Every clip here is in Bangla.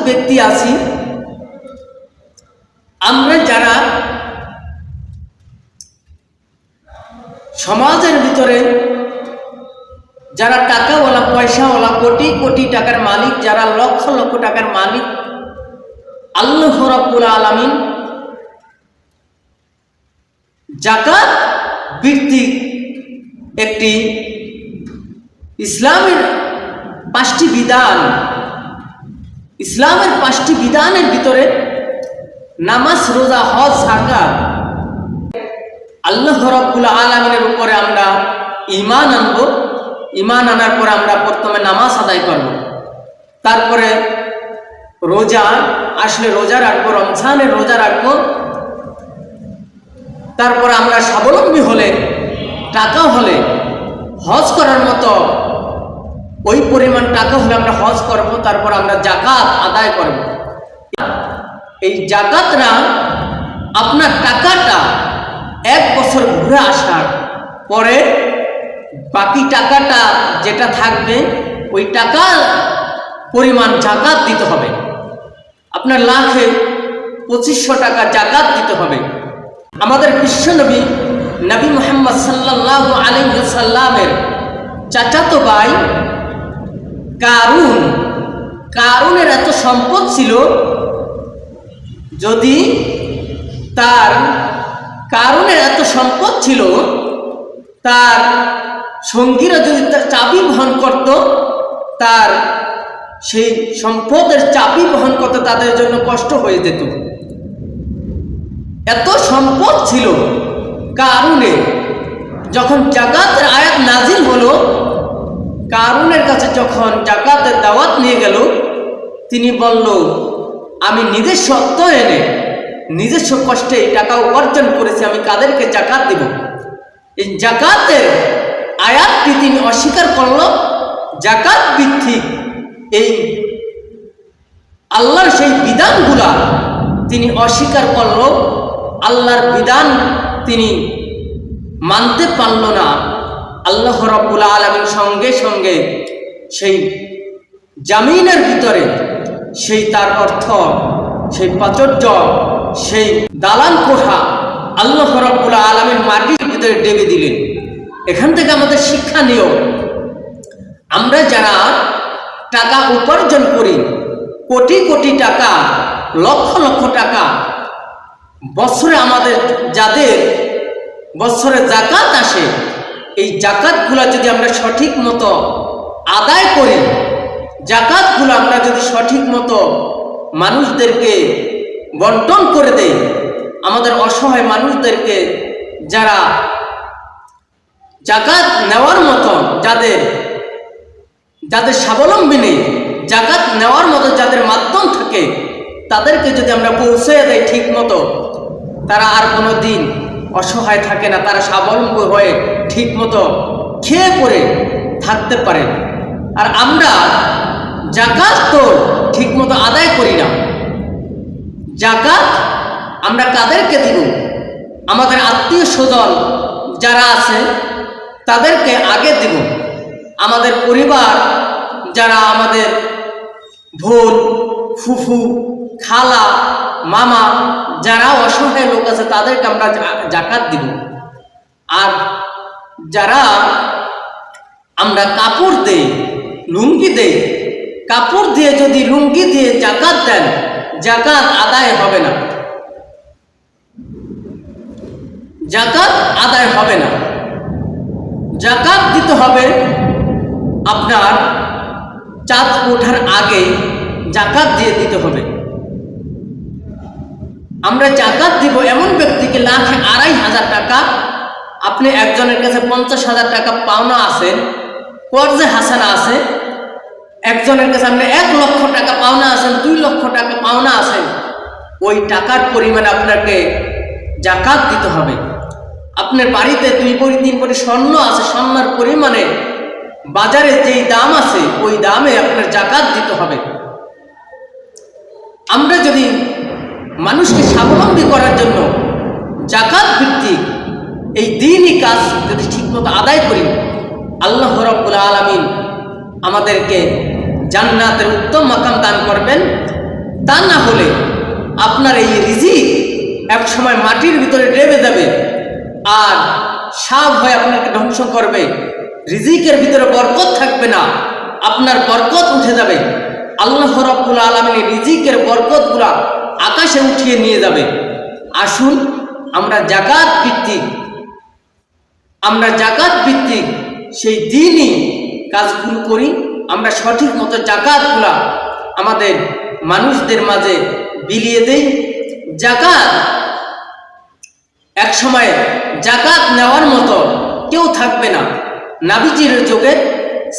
ব্যক্তি আছি, আমরা যারা সমাজের ভিতরে যারা টাকাওয়ালা, পয়সাওয়ালা, কোটি কোটি টাকার মালিক, যারা লক্ষ লক্ষ টাকার মালিক, আল্লাহ রাব্বুল আলামিন যাকাত ভিত্তিক একটি ইসলামের 5টি বিধান, ইসলামের 5টি বিধানের ভিতরে নামাজ, রোজা, হজ, যাকাত, আল্লাহ রাব্বুল আলামিনের উপরে আমরা ঈমান আনব। ঈমান আনার পরে আমরা প্রথমে নামাজ আদায় করব, তারপরে রোজা আসলে রোজা রাখবো, রমজানের রোজা রাখবো, তারপরে আমরা স্বাবলম্বী হলে, টাকা হলে, হজ করার মতো ওই পরিমাণ টাকা হলে আমরা হজ করব, তারপর আমরা যাকাত আদায় করব। এই যাকাতরা আপনার টাকাটা 1 বছর ঘুরে আসার পরে বাকি টাকাটা যেটা থাকবে ওই টাকার পরিমাণ যাকাত দিতে হবে। আপনার লাখে 2500 টাকা যাকাত দিতে হবে। আমাদের বিশ্বনবী নবী মুহাম্মদ সাল্লাল্লাহু আলাইহি ওয়াসাল্লামের চাচাতো ভাই কারুনের এত সম্পদ ছিল, যদি কারুনের এত সম্পদ ছিল, তার সঙ্গীরা যদি তার চাবি বহন করত, তার সেই সম্পদের চাবি বহন করতে তাদের জন্য কষ্ট হয়ে যেত। এত সম্পদ ছিল কারুনের। যখন যাকাতের আয়াত নাজিল হলো, কারুনের কাছে যখন যাকাতের দাওয়াত নিয়ে গেল, তিনি বলল, আমি নিজস্ব অর্থায়নে, নিজস্ব কষ্টে এই টাকা উপার্জন করেছি, আমি কাদেরকে যাকাত দেব? এই যাকাতের আয়াতটি তিনি অস্বীকার করল। যাকাত ভিত্তিক এই আল্লাহর সেই বিধানগুলা তিনি অস্বীকার করল। আল্লাহর বিধান তিনি মানতে পারল না। আল্লাহ রাব্বুল আলামিন সঙ্গে সঙ্গে সেই জামিনের ভিতরে সেই তার অর্থ, সেই প্রাচুর্য, সেই দালান কোঠা আল্লাহ রাব্বুল আলামিন মাটির ভিতরে ডেবে দিলেন। এখান থেকে আমাদের শিক্ষা নিও, আমরা যারা টাকা উপার্জন করি, কোটি কোটি টাকা, লক্ষ লক্ষ টাকা, বছরে আমাদের যাদের বছরে যাকাত আসে, এই যাকাতগুলো যদি আমরা সঠিক মতো আদায় করি, যাকাতগুলো আমরা যদি সঠিক মতো মানুষদেরকে বন্টন করে দেই, আমাদের অসহায় মানুষদেরকে, যারা যাকাত নেওয়ার মতো, যাদের স্বাবলম্বী নেই, যাকাত নেওয়ার মতো যাদের মাধ্যম থাকে, তাদেরকে যদি আমরা পৌঁছে দেই ঠিক মতো, তারা আর কোনো দিন অসহায় থাকে না, তারা স্বাবলম্বী হয়ে ঠিক মতো খেয়ে পরে থাকতে পারে। আর আমরা যাকাত তো ঠিক মতো আদায় করি না। যাকাত আমরা কাদেরকে দিব? আমাদের আত্মীয় স্বজন যারা আছে তাদেরকে আগে দিব। আমাদের পরিবার যারা, আমাদের বোন, ফুফু, খালা, মামা, যারা অসহায় লোক আছে তাদেরকে আমরা যাকাত দিব। আর যারা আমরা কাপড় দেই, লুঙ্গি দেই, কাপড় দিয়ে যদি লুঙ্গি দিয়ে যাকাত দেন, যাকাত আদায় হবে না, যাকাত আদায় হবে না। যাকাত দিতে হবে আপনার চাঁদ ওঠার আগে যাকাত দিয়ে দিতে হবে। আমরা যাকাত দিব এমন ব্যক্তিকে লাখে 2500 টাকা, আপনি একজনের কাছে 50,000 টাকা পাওনা আছেন, কর্জে হাসানা আছে, একজনের কাছে আপনি 1 লক্ষ টাকা পাওনা আছেন, 2 লক্ষ টাকা পাওনা আছেন, ওই টাকার পরিমাণ আপনাকে যাকাত দিতে হবে। আপনার বাড়িতে 2 ভরি 3 ভরি স্বর্ণ আছে, স্বর্ণের পরিমাণে বাজারে যেই দাম আছে ওই দামে আপনার যাকাত দিতে হবে। আমরা যদি মানুষকে স্বাবলম্বী করার জন্য যাকাত ভিত্তিক এই দ্বীনি কাজ যদি ঠিকমতো আদায় করি, আল্লাহ রাব্বুল আলামিন আমাদেরকে জান্নাতের উত্তম মাকাম দান করবেন। তা না হলে আপনার এই রিজিক এক সময় মাটির ভিতরে ডেবে যাবে আর সাপ হয়ে আপনাকে ধ্বংস করবে। রিজিকের ভিতরে বরকত থাকবে না, আপনার বরকত উঠে যাবে। আল্লাহ রাব্বুল আলামিন রিজিকের বরকতগুলা আকাশে উঠিয়ে নিয়ে যাবে। আসুন আমরা যাকাত ভিত্তিক সেই দিনই কাজগুলো করি। আমরা সঠিক মতো যাকাতগুলা আমাদের মানুষদের মাঝে বিলিয়ে দেই। যাকাত এক সময় যাকাত নেওয়ার মতো কেউ থাকবে না। নবীজির যুগে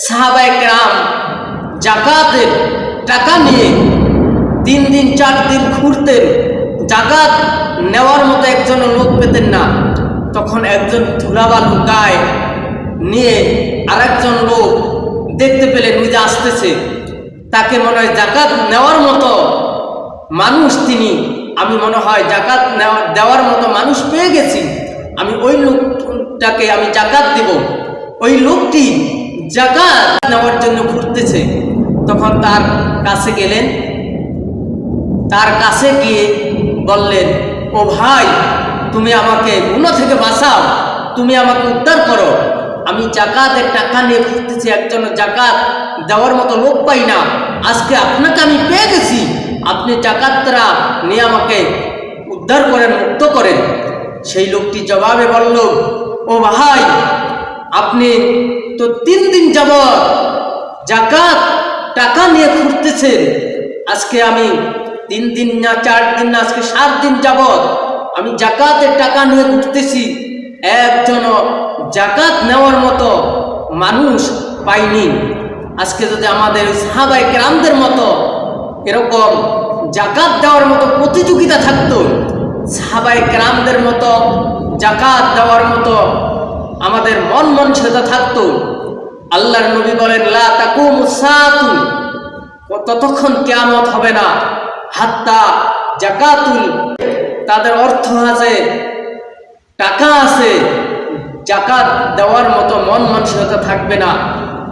সাহাবায়ে কেরাম যাকাতের টাকা নিয়ে 3 দিন 4 দিন ঘুরতেন, যাকাত নেওয়ার মতো একজন লোক পেতেন না। তখন একজন ধুলাবালু গায়ে নিয়ে আরেকজন লোক দেখতে পেলেন নিজে আসতেছে, তাকে মনে হয় যাকাত নেওয়ার মতো মানুষ তিনি, আমি মনে হয় যাকাত দেওয়ার মতো মানুষ পেয়ে গেছি, আমি ওই লোকটাকে আমি যাকাত দেব। ওই লোকটি যাকাত নেওয়ার জন্য ঘুরতেছে। তখন তার কাছে গেলেন, তার কাছে গিয়ে বললেন, ও ভাই, তুমি আমাকে গুনাহ থেকে বাঁচাও, তুমি আমাকে উদ্ধার করো। আমি যাকাতের টাকা নিয়ে ঘুরতেছি, একজন যাকাত দেওয়ার মতো লোক পাই না, আজকে আপনাকে আমি পেয়ে গেছি, আপনি যাকাতরা নিয়ে আমাকে উদ্ধার করেন, মুক্ত করেন। সেই লোকটি জবাবে বলল, ও ভাই, আপনি তো 3 দিন যাবত যাকাত টাকা নিয়ে ঘুরতেছেন, আজকে আমি 3 দিন না 4 দিন না, আজকে 7 দিন যাবত আমি যাকাতের টাকা নিয়ে ঘুরতেছি, একজন যাকাত নেওয়ার মতো মানুষ পাইনি। আজকে যদি আমাদের সাহাবায়ে কেরামদের মতো এরকম যাকাত দেওয়ার মতো প্রতিযোগিতা থাকতো, সাহাবায়ে কেরামদের মতো যাকাত দেওয়ার মতো আমাদের মন মানসিকতা থাকতো, আল্লাহর নবী বলেন, লা তাকুমুস সাআতু, ততক্ষণ কিয়ামত হবে না, হাত্তা যাকাতুল, তাদের অর্থ আছে, টাকা আছে, যাকাত দেওয়ার মতো মন মানসিকতা থাকবে না।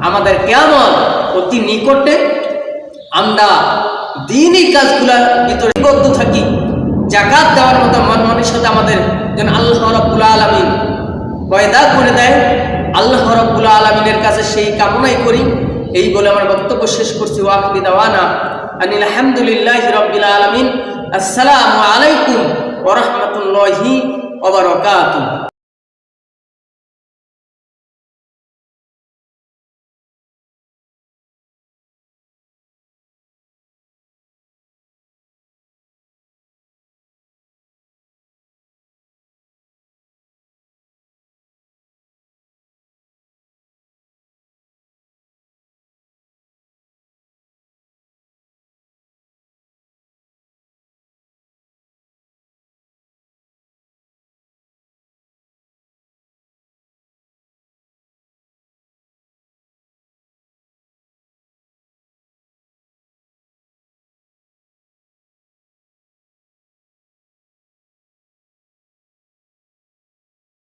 আমাদের কিয়ামত অতি নিকটে। আমরা দ্বীনি কাজগুলোর ভিতরে নিবদ্ধ থাকি, যাকাত দেওয়ার মতো মন মানসিকতা আমাদের যেন আল্লাহ রাব্বুল আলামিন পয়দা করে দেয়। আল্লাহ রাব্বুল আলামিনের কাছে সেই কামনাই করি। এই বলে আমার বক্তব্য শেষ করছি। ওয়াকিদি দাওয়ানা আনিল হামদুলিল্লাহি রাব্বিল আলামিন। আসসালামু আলাইকুম ওয়া রাহমাতুল্লাহি ওয়া বারাকাতুহু।